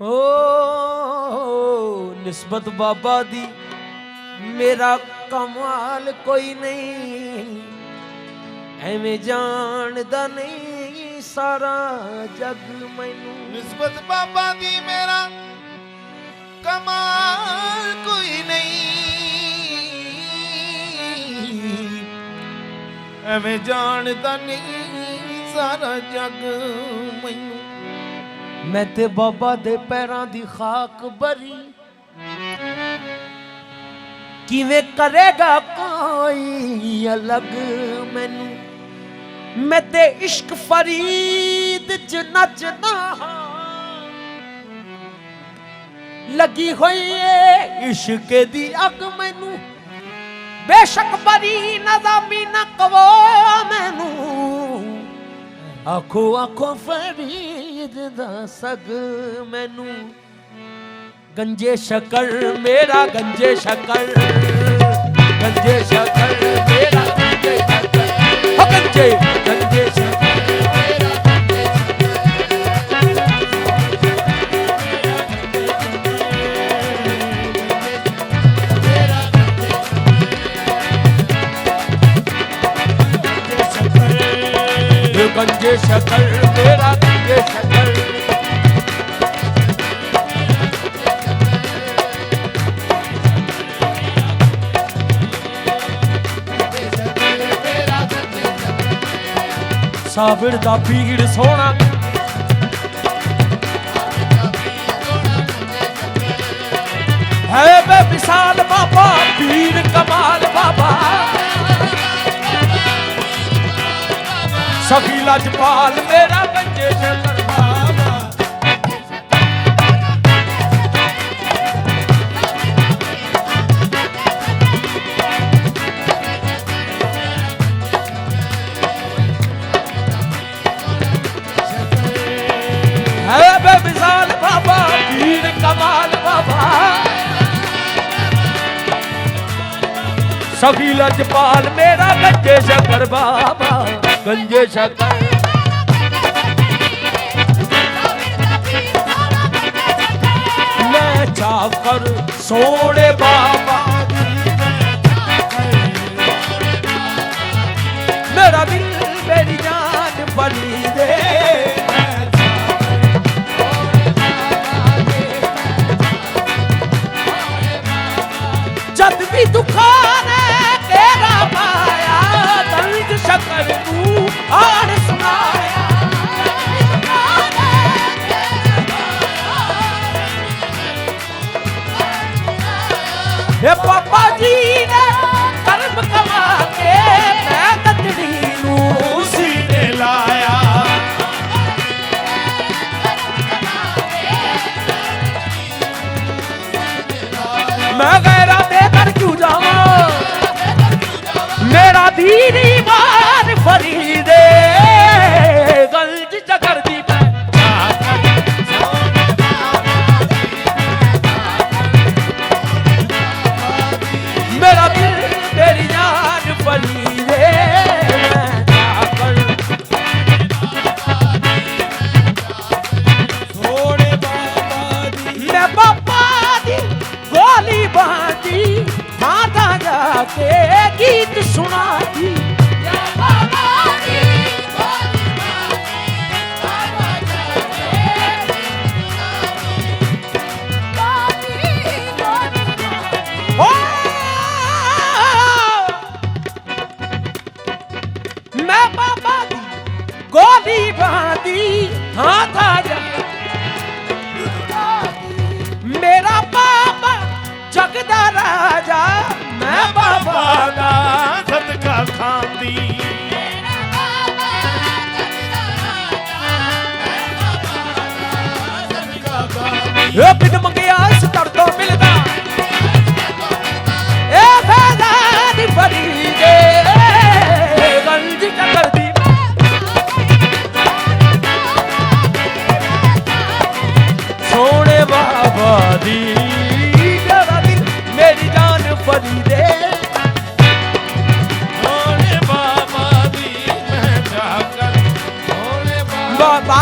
ओ निस्बत बाबा दी मेरा कमाल कोई नहीं, एवें जानदा नहीं सारा जग मैनू। निस्बत बाबा दी मेरा कमाल कोई नहीं, एवें जानदा नहीं सारा जग मैनू। मैं ते बाबा दे पैरां दी खाक बरी, किवें करेगा कोई अलग मैनू। मैं ते इश्क फरीद च नचना लगी हुई है इश्क दी अग मैनू। बेशक बरी नज़ामी न कवो मैनू, आखो आखो फरीद दा सग मैनू। गंजे शकर मेरा गंजे शकर, गंजे शकर मेरा गंजे शकर, हो गंजे गंजे शकर मेरा गंजे शकर मेरा गंजे शकर। साबिर दा पीड़ सोना है बेमिसाल बाबा, पीर कमाल बाबा। सखी लजपाल मेरा गंजे शकर बाबा। है बेमिसाल बाबा, पीर कमाल बाबा। सखी लजपाल मेरा गंजे शकर बाबा, गंजे शकर। मैं चाकर सोने बाबा, मेरा दिल मेरी जान बनी दे। जब भी दुखाने तेरा पाया, दर्द शकर तू और सुनाया। ये पापा जी ने कर्म कमा के मैं ततड़ी नू सीने लाया। मैं गैरा देकर क्यों जावा, मेरा दीन ईमान फरीदे। गंज चकर दी मेरा दिल मेरी जान फरीदे। मैं बाबा दी गोली बांधी, माता जाके गीत सुना दी। मैं बाबा दी गोली बांधी, माता जाके मेरा बाबा जगदा राजा। मैं बाबा दा सदका खांदी, बिन मंगिया सतर तो मिलदा ए फैज़ान फरीदे। गंज चकर दी सोने बाबा दी, मेरा दिल मेरी जान फरीदे। सोने बाबा दी मैं जाकर, सोने बाबा